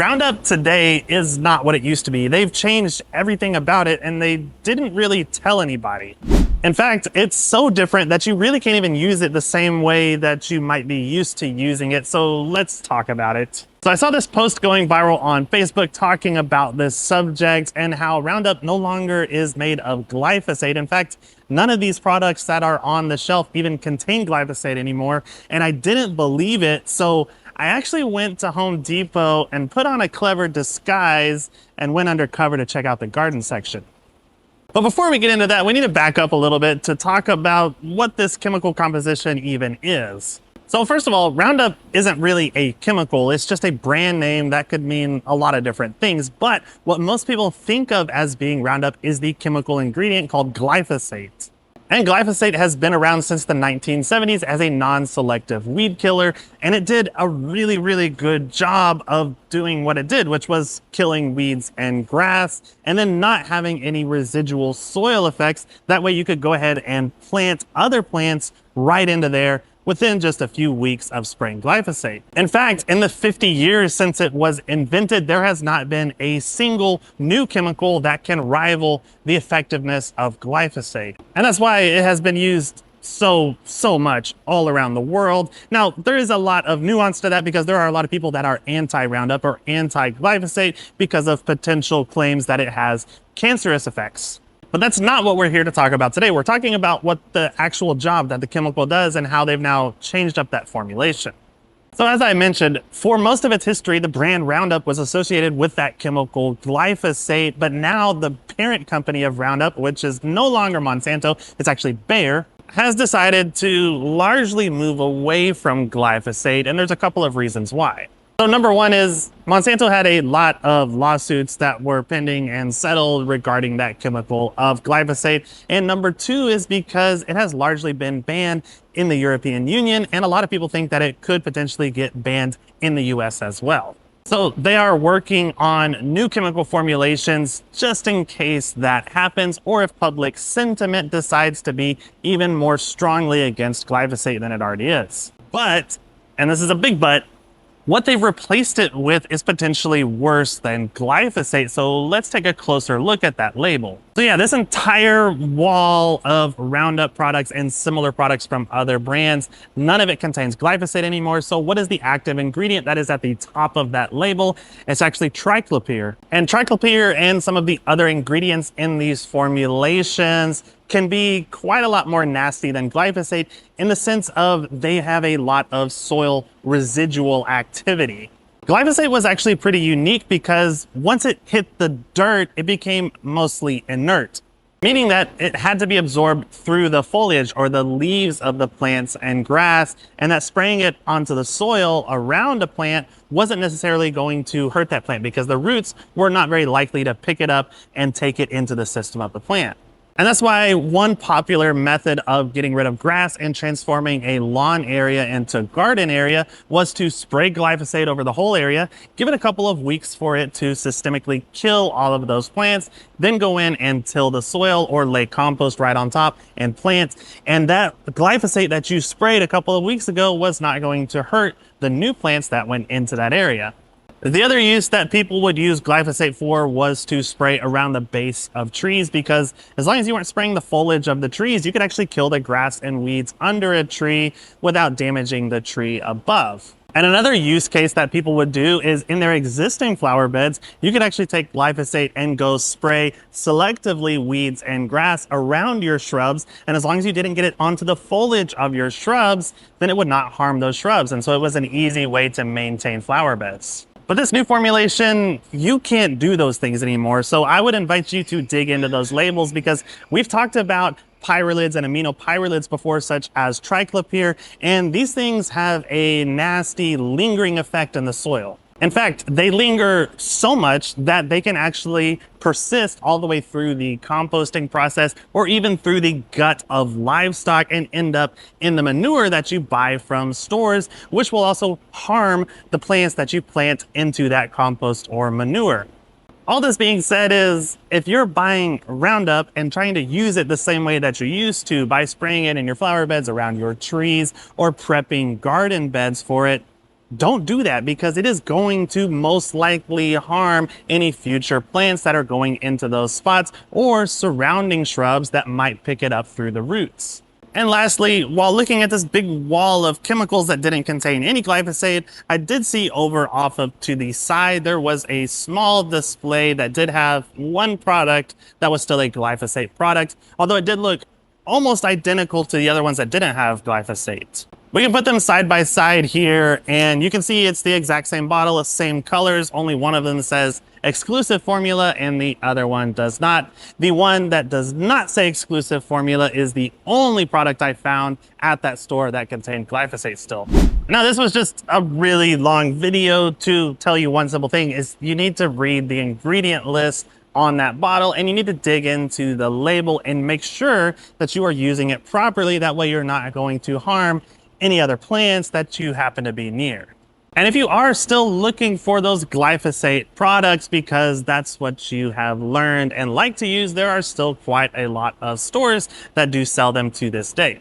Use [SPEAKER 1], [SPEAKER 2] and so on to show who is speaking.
[SPEAKER 1] Roundup today is not what it used to be. They've changed everything about it and they didn't really tell anybody. In fact, it's so different that you really can't even use it the same way that you might be used to using it. So let's talk about it. So I saw this post going viral on Facebook talking about this subject and how Roundup no longer is made of glyphosate. In fact, none of these products that are on the shelf even contain glyphosate anymore. And I didn't believe it. So I actually went to Home Depot and put on a clever disguise and went undercover to check out the garden section. But before we get into that, we need to back up a little bit to talk about what this chemical composition even is. So first of all, Roundup isn't really a chemical. It's just a brand name that could mean a lot of different things. But what most people think of as being Roundup is the chemical ingredient called glyphosate. And glyphosate has been around since the 1970s as a non-selective weed killer, and it did a really good job of doing what it did, which was killing weeds and grass, and then not having any residual soil effects. That way you could go ahead and plant other plants right into there within just a few weeks of spraying glyphosate. In fact, in the 50 years since it was invented, there has not been a single new chemical that can rival the effectiveness of glyphosate. And that's why it has been used so much all around the world. Now, there is a lot of nuance to that because there are a lot of people that are anti-Roundup or anti-glyphosate because of potential claims that it has cancerous effects. But that's not what we're here to talk about today. We're talking about what the actual job that the chemical does and how they've now changed up that formulation. So as I mentioned, for most of its history, the brand Roundup was associated with that chemical glyphosate, but now the parent company of Roundup, which is no longer Monsanto, it's actually Bayer, has decided to largely move away from glyphosate, and there's a couple of reasons why. So number one is Monsanto had a lot of lawsuits that were pending and settled regarding that chemical of glyphosate. And number two is because it has largely been banned in the European Union, and a lot of people think that it could potentially get banned in the US as well. So they are working on new chemical formulations just in case that happens, or if public sentiment decides to be even more strongly against glyphosate than it already is. But, and this is a big but, what they've replaced it with is potentially worse than glyphosate. So let's take a closer look at that label. So yeah, this entire wall of Roundup products and similar products from other brands, none of it contains glyphosate anymore. So what is the active ingredient that is at the top of that label? It's actually triclopyr. And triclopyr and some of the other ingredients in these formulations can be quite a lot more nasty than glyphosate in the sense of they have a lot of soil residual activity. Glyphosate was actually pretty unique because once it hit the dirt, it became mostly inert, meaning that it had to be absorbed through the foliage or the leaves of the plants and grass, and that spraying it onto the soil around a plant wasn't necessarily going to hurt that plant because the roots were not very likely to pick it up and take it into the system of the plant. And that's why one popular method of getting rid of grass and transforming a lawn area into garden area was to spray glyphosate over the whole area, give it a couple of weeks for it to systemically kill all of those plants, then go in and till the soil or lay compost right on top and plant. And that glyphosate that you sprayed a couple of weeks ago was not going to hurt the new plants that went into that area. The other use that people would use glyphosate for was to spray around the base of trees, because as long as you weren't spraying the foliage of the trees, you could actually kill the grass and weeds under a tree without damaging the tree above. And another use case that people would do is in their existing flower beds, you could actually take glyphosate and go spray selectively weeds and grass around your shrubs. And as long as you didn't get it onto the foliage of your shrubs, then it would not harm those shrubs. And so it was an easy way to maintain flower beds. But this new formulation, you can't do those things anymore. So I would invite you to dig into those labels because we've talked about pyralids and aminopyralids before, such as triclopyr, and these things have a nasty lingering effect in the soil. In fact, they linger so much that they can actually persist all the way through the composting process or even through the gut of livestock and end up in the manure that you buy from stores, which will also harm the plants that you plant into that compost or manure. All this being said is, if you're buying Roundup and trying to use it the same way that you used to by spraying it in your flower beds around your trees or prepping garden beds for it, don't do that, because it is going to most likely harm any future plants that are going into those spots or surrounding shrubs that might pick it up through the roots. And lastly, while looking at this big wall of chemicals that didn't contain any glyphosate, I did see over off of to the side, there was a small display that did have one product that was still a glyphosate product, although it did look almost identical to the other ones that didn't have glyphosate. We can put them side by side here, and you can see it's the exact same bottle, the same colors, only one of them says exclusive formula and the other one does not. The one that does not say exclusive formula is the only product I found at that store that contained glyphosate still. Now, this was just a really long video to tell you one simple thing: is you need to read the ingredient list on that bottle, and you need to dig into the label and make sure that you are using it properly. That way you're not going to harm any other plants that you happen to be near. And if you are still looking for those glyphosate products because that's what you have learned and like to use, there are still quite a lot of stores that do sell them to this day.